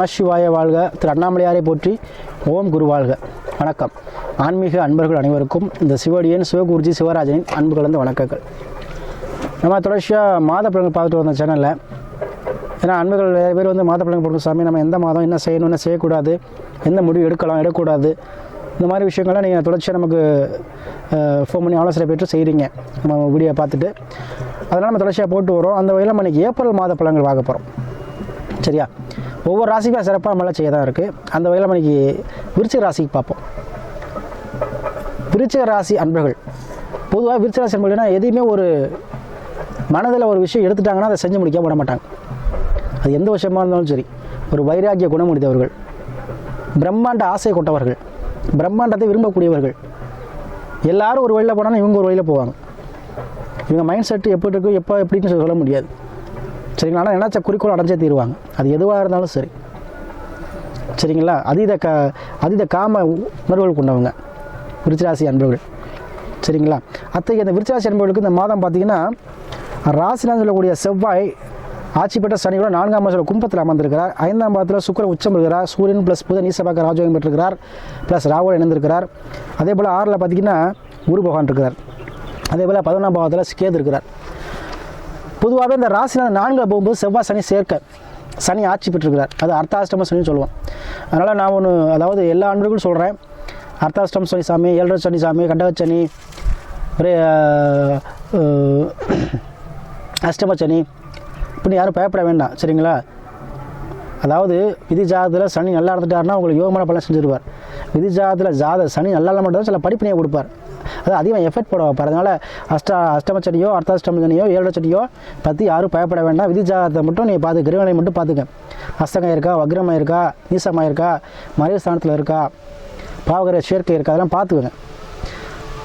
நமசிவாய வாழ்க. திரு அண்ணாமலையாரை போற்றி. ஓம் குரு வாழ்க. வணக்கம். ஆன்மீக அன்பர்கள் அனைவருக்கும் இந்த சிவடியன் சிவகுருஜி சிவராஜனின் அன்பு கலந்த வணக்கங்கள். நம்ம தொடர்ச்சியாக மாத பலன்கள் பார்த்துட்டு வந்த சேனலில், ஏன்னா அன்பர்கள் நிறைய பேர் வந்து மாத பலன்கள் போடுற சாமி நம்ம எந்த மாதம் என்ன செய்யணும், என்ன செய்யக்கூடாது, எந்த முடிவு எடுக்கக்கூடாது, இந்த மாதிரி விஷயங்கள்லாம் நீங்கள் தொடர்ச்சியாக நமக்கு ஃபோன் பண்ணி ஆலோசனை பெற்று செய்கிறீங்க நம்ம வீடியோ பார்த்துட்டு. அதனால் நம்ம தொடர்ச்சியாக போட்டு வரோம். அந்த வகையில் நம்ம இன்றைக்கி ஏப்ரல் மாத பலன்கள் பார்க்க போகிறோம். சரியா? ஒவ்வொரு ராசிக்கும் சிறப்பாக நம்மளால் செய்ய தான் இருக்குது. அந்த வகையில் நம்ம இன்றைக்கி விருச்சிக ராசிக்கு பார்ப்போம். விருச்சிக ராசி அன்பர்கள் பொதுவாக விருச்சிக ராசி அன்பர்கள்னா எதையுமே ஒரு மனதில் ஒரு விஷயம் எடுத்துட்டாங்கன்னா அதை செஞ்சு முடிக்க விட மாட்டாங்க. அது எந்த விஷயமா இருந்தாலும் சரி. ஒரு வைராக்கிய குணம் முடித்தவர்கள், பிரம்மாண்ட ஆசை கொண்டவர்கள், பிரம்மாண்டத்தை விரும்பக்கூடியவர்கள். எல்லாரும் ஒரு வழியில் போனாலும் இவங்க ஒரு வழியில் போவாங்க. இவங்க மைண்ட் செட்டு எப்படி இருக்கும், எப்போ எப்படின்னு சொல்ல முடியாது. சரிங்களா? ஆனால் நினச்ச குறிக்கோள் அடைஞ்சே தீருவாங்க. அது எதுவாக இருந்தாலும் சரி. சரிங்களா? அதீத காம உணர்வுகள் கொண்டவங்க விருச்சிராசி அன்பர்கள். சரிங்களா? அத்தகைய அந்த விருச்சிராசி அன்பர்களுக்கு இந்த மாதம் பார்த்திங்கன்னா ராசினான்னு சொல்லக்கூடிய செவ்வாய் ஆட்சி பெற்ற சனியோட 4ஆம் மாதத்தில் கும்பத்தில் அமர்ந்திருக்கிறார். 5ஆம் பாதத்தில் சுக்கிரன் உச்சம் இருக்கிறார். சூரியன் ப்ளஸ் புதன் நீசபாக்க ராஜயோகம் பெற்றிருக்கிறார். ப்ளஸ் ராகுவோடு இணைந்திருக்கிறார். அதே போல் 6ல் பார்த்திங்கன்னா குரு பகவான் இருக்கிறார். அதே போல் 11ஆம் பாவத்தில் கேது இருக்கிறார். பொதுவாகவே இந்த ராசினால் 4 போகும்போது செவ்வாய் சனி சேர்க்க சனி ஆட்சி பெற்றிருக்கிறார். அது அர்த்தாஷ்டம சனின்னு சொல்லுவோம். அதனால் நான் ஒன்று, அதாவது எல்லா அன்பர்களும் சொல்கிறேன், அர்த்தாஷ்டம சனி சாமி, 7 சனி சாமி, கண்டக சனி, அஷ்டம சனி இப்படி யாரும் பயப்பட வேண்டாம். சரிங்களா? அதாவது விதி ஜாதத்தில் சனி நல்லா இருந்துட்டாருன்னா உங்களுக்கு யோகமான பலன் செஞ்சுருவார். விதி ஜாதத்தில் சனி நல்லா இல்லை மட்டும் சில படிப்பினையை கொடுப்பார். அது அதிகமாக எஃபெக்ட் போட வைப்பார். அதனால் அஷ்டம சனியோ அர்த்தாஷ்டம சனியோ 7 சனியோ பற்றி யாரும் பயப்பட வேண்டாம். விதி ஜாதத்தை மட்டும் நீங்கள் பார்த்து கிரகங்களை மட்டும் பார்த்துக்க. அஸ்தகம் இருக்கா, வக்ரமாக இருக்கா, நீசமாக இருக்கா, மறைவுஸ்தானத்தில் இருக்கா, பாவகர சேர்க்கை இருக்கா, அதெல்லாம் பார்த்துக்கோங்க.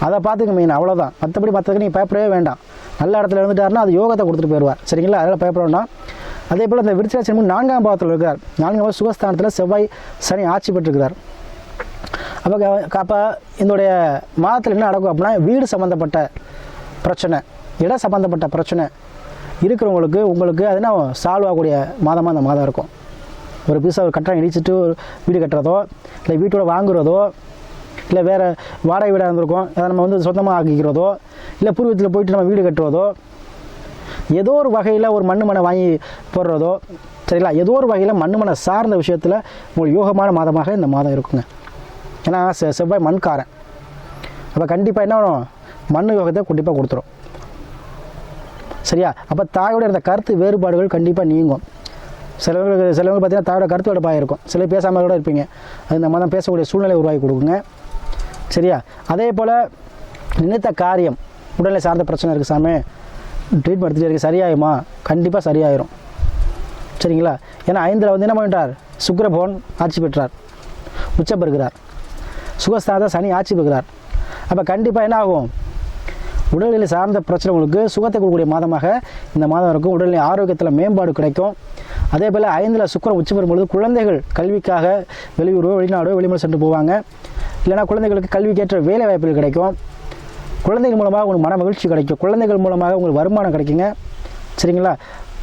அதை பார்த்துக்க மெயின், அவ்வளோதான். மற்றதுக்கு நீங்கள் பயப்படவே வேண்டாம். நல்ல இடத்துல இருந்துட்டாருன்னா அது யோகத்தை கொடுத்துட்டு போயிடுவார். சரிங்களா? அதனால் பயப்பட வேண்டாம். அதே போல் இந்த விருச்சிக ராசி 4ஆம் பாவத்தில் இருக்கிறார். 4ஆம் பாவம் சுகஸ்தானத்தில் செவ்வாய் சனி ஆட்சி பெற்றிருக்கிறார். அப்போ இதனுடைய மாதத்தில் என்ன நடக்கும் அப்படின்னா, வீடு சம்மந்தப்பட்ட பிரச்சனை, இடம் சம்மந்தப்பட்ட பிரச்சனை இருக்கிறவங்களுக்கு உங்களுக்கு அது என்ன சால்வ் ஆகக்கூடிய மாதமாக அந்த மாதம் இருக்கும். ஒரு புதுசாக ஒரு கட்டடம் இடிச்சிட்டு ஒரு வீடு கட்டுறதோ, இல்லை வீட்டோட வாங்குறதோ, இல்லை வேறு வாடகை வீடாக இருந்திருக்கும் அதை நம்ம வந்து சொந்தமாக ஆக்கிக்கிறதோ, இல்லை பூர்வீகத்தில் போயிட்டு நம்ம வீடு கட்டுறதோ, ஏதோ ஒரு வகையில் ஒரு மண்ணை வாங்கி போடுறதோ, சரிங்களா? ஏதோ ஒரு வகையில் மண்ணை சார்ந்த விஷயத்தில் உங்களுக்கு யோகமான மாதமாக இந்த மாதம் இருக்குங்க. ஏன்னா செவ்வாய் மண்காரன். அப்போ கண்டிப்பாக என்ன வரும், மண் யோகத்தை கண்டிப்பாக கொடுத்துரும். சரியா? அப்போ தாயோட இருந்த கருத்து வேறுபாடுகள் கண்டிப்பாக நீங்கும். சிலவங்க பார்த்தீங்கன்னா தாயோட கருத்து வேறுபாடு இருக்கும். சில பேசாமல் கூட இருப்பீங்க. அது இந்த மாதம் பேசக்கூடிய சூழ்நிலை உருவாக்கி கொடுக்குங்க. சரியா? அதே போல் நினைத்த காரியம், உடல்நிலை சார்ந்த பிரச்சனை இருக்குது சாமி, ட்ரீட்மெண்ட் எடுத்துகிட்டு இருக்குது, சரியாயுமா? கண்டிப்பாக சரியாயிரும். சரிங்களா? ஏன்னா 5ல் வந்து என்ன பண்ணிட்டார், சுக்கிர பகவான் ஆட்சி பெற்றார், உச்சம் பெறுகிறார். சுகஸ்தானத்தை சனி ஆட்சி பெறுகிறார். அப்போ கண்டிப்பாக என்ன ஆகும், உடல்நிலை சார்ந்த பிரச்சனை உங்களுக்கு சுகத்தை கொடுக்கக்கூடிய மாதமாக இந்த மாதம் இருக்கும். உடல்நிலை ஆரோக்கியத்தில் மேம்பாடு கிடைக்கும். அதே போல் 5ல் சுக்கிரன் உச்சம் பெறும்பொழுது குழந்தைகள் கல்விக்காக வெளியூரோ வெளிநாடோ வெளிமுறை சென்று போவாங்க. இல்லைனா குழந்தைகளுக்கு கல்விக்கேற்ற வேலை வாய்ப்புகள் கிடைக்கும். குழந்தைகள் மூலமாக உங்களுக்கு மன மகிழ்ச்சி கிடைக்கும். குழந்தைகள் மூலமாக உங்களுக்கு வருமானம் கிடைக்குங்க. சரிங்களா?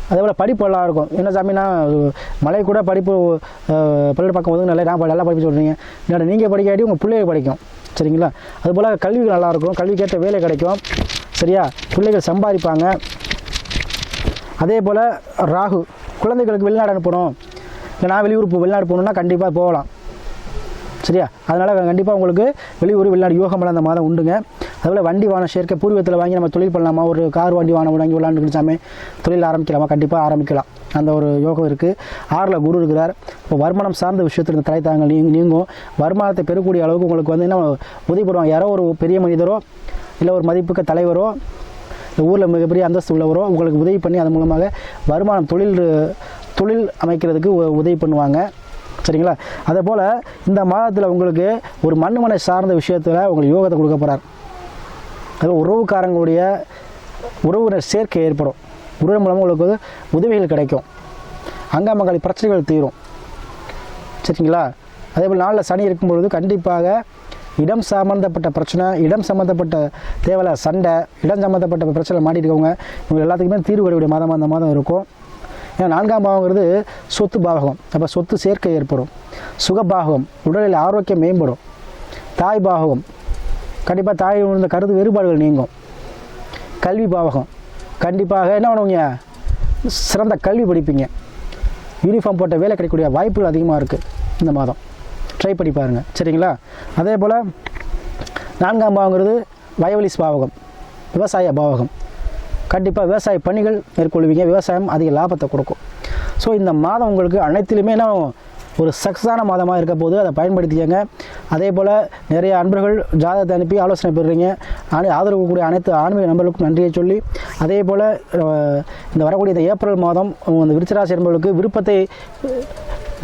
அதே போல் படிப்பு நல்லா இருக்கும். என்ன சாமின்னா மலை கூட படிப்பு பள்ளி பக்கம் ஒதுங்க நல்லா படிப்பு சொல்கிறீங்க. இல்லை நீங்கள் படிக்காட்டி உங்கள் பிள்ளைகள் படிக்கும். சரிங்களா? அதுபோல் கல்வி நல்லாயிருக்கும். கல்விக்கேற்ற வேலை கிடைக்கும். சரியா? பிள்ளைகள் சம்பாதிப்பாங்க. அதே போல் ராகு, குழந்தைகளுக்கு வெளிநாடு அனுப்பணும், இல்லை நான் வெளிநாடு போகணுன்னா கண்டிப்பாக போகலாம். சரியா? அதனால் கண்டிப்பாக உங்களுக்கு வெளியூர் வெளிநாடு யோகம் அந்த மாதம் உண்டுங்க. அதுபோல் வண்டி வாகன சேர்க்கை, பூர்வீகத்தில் வாங்கி நம்ம தொழில் பண்ணலாமா, ஒரு கார் வண்டி வாகனம் வாங்கி விளாண்டுக்கிட்டு சாமி தொழில் ஆரம்பிக்கலாமா? கண்டிப்பாக ஆரம்பிக்கலாம். அந்த ஒரு யோகம் இருக்குது. 6ல் குரு இருக்கிறார். இப்போ வருமானம் சார்ந்த விஷயத்தில் இந்த தலைத்தாங்கள் நீங்கும். வருமானத்தை பெறக்கூடிய அளவுக்கு உங்களுக்கு வந்து என்ன உதவி பண்ணுவாங்க. யாரோ ஒரு பெரிய மனிதரோ, இல்லை ஒரு மதிப்புக்க தலைவரோ, இந்த ஊரில் மிகப்பெரிய அந்தஸ்து உள்ளவரோ உங்களுக்கு உதவி பண்ணி அதன் மூலமாக வருமானம் தொழில் அமைக்கிறதுக்கு உதவி பண்ணுவாங்க. சரிங்களா? அதே போல் இந்த மாதத்தில் உங்களுக்கு ஒரு மண்ணை சார்ந்த விஷயத்தில் உங்களுக்கு யோகத்தை கொடுக்க போகிறார். அது உறவுக்காரங்களுடைய உறவினர் சேர்க்கை ஏற்படும். உறவு மூலமாக உங்களுக்கு உதவிகள் கிடைக்கும். அங்காமங்காளி பிரச்சனைகள் தீரும். சரிங்களா? அதே போல் 4ல் சனி இருக்கும்பொழுது கண்டிப்பாக இடம் சம்மந்தப்பட்ட பிரச்சனை, இடம் சம்மந்தப்பட்ட தேவையில்ல சண்டை, இடம் சம்மந்தப்பட்ட பிரச்சனை மாட்டிருக்கவங்க இவங்க எல்லாத்துக்குமே தீர்வு வரக்கூடிய மாதமாக அந்த மாதம் இருக்கும். ஏன்னா 4ஆம் பாவங்கிறது சொத்து பாவகம். அப்போ சொத்து சேர்க்கை ஏற்படும். சுகபாகம், உடலில் ஆரோக்கியம் மேம்படும். தாய் பாவகம், கண்டிப்பாக தாய் உணர்ந்த கருத்து வேறுபாடுகள் நீங்கும். கல்வி பாவகம், கண்டிப்பாக என்ன பண்ணுவீங்க, சிறந்த கல்வி படிப்பீங்க. யூனிஃபார்ம் போட்ட வேலை கிடைக்கக்கூடிய வாய்ப்புகள் அதிகமாக இருக்குது இந்த மாதம். ட்ரை பண்ணி பாருங்கள், சரிங்களா? அதே போல் 4ஆம் பாவங்கிறது வயவெளி பாவகம், விவசாய பாவகம். கண்டிப்பாக விவசாய பணிகள் மேற்கொள்வீங்க. விவசாயம் அதிக லாபத்தை கொடுக்கும். ஸோ இந்த மாதம் உங்களுக்கு அனைத்திலுமே என்ன ஒரு சக்ஸஸான மாதமாக இருக்க போது அதை பயன்படுத்திக்கங்க. அதே போல் நிறைய அன்பர்கள் ஜாதகத்தை அனுப்பி ஆலோசனை பெறுறீங்க. ஆதரவு கூடிய அனைத்து ஆன்மீக நண்பர்களுக்கும் நன்றியை சொல்லி, அதே போல் இந்த வரக்கூடிய இந்த ஏப்ரல் மாதம் இந்த விருச்சிகராசி நண்பர்களுக்கு விருப்பத்தை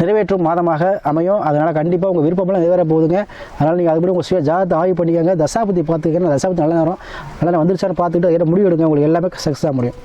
நிறைவேற்றும் மாதமாக அமையும். அதனால் கண்டிப்பாக உங்கள் விருப்பமெல்லாம் நிறைவேற போகுதுங்க. அதனால் நீங்கள் அதுபடி உங்கள் சுய ஜாதகத்தை ஆய்வு பண்ணிக்கங்க. தசாபதி பார்த்துக்கங்க. தசாபதி நல்ல நேரம் வந்துருச்சான்னு பார்த்துக்கிட்டு அதில் முடிவு எடுங்க. உங்களுக்கு எல்லாமே சக்ஸஸாக முடியும்.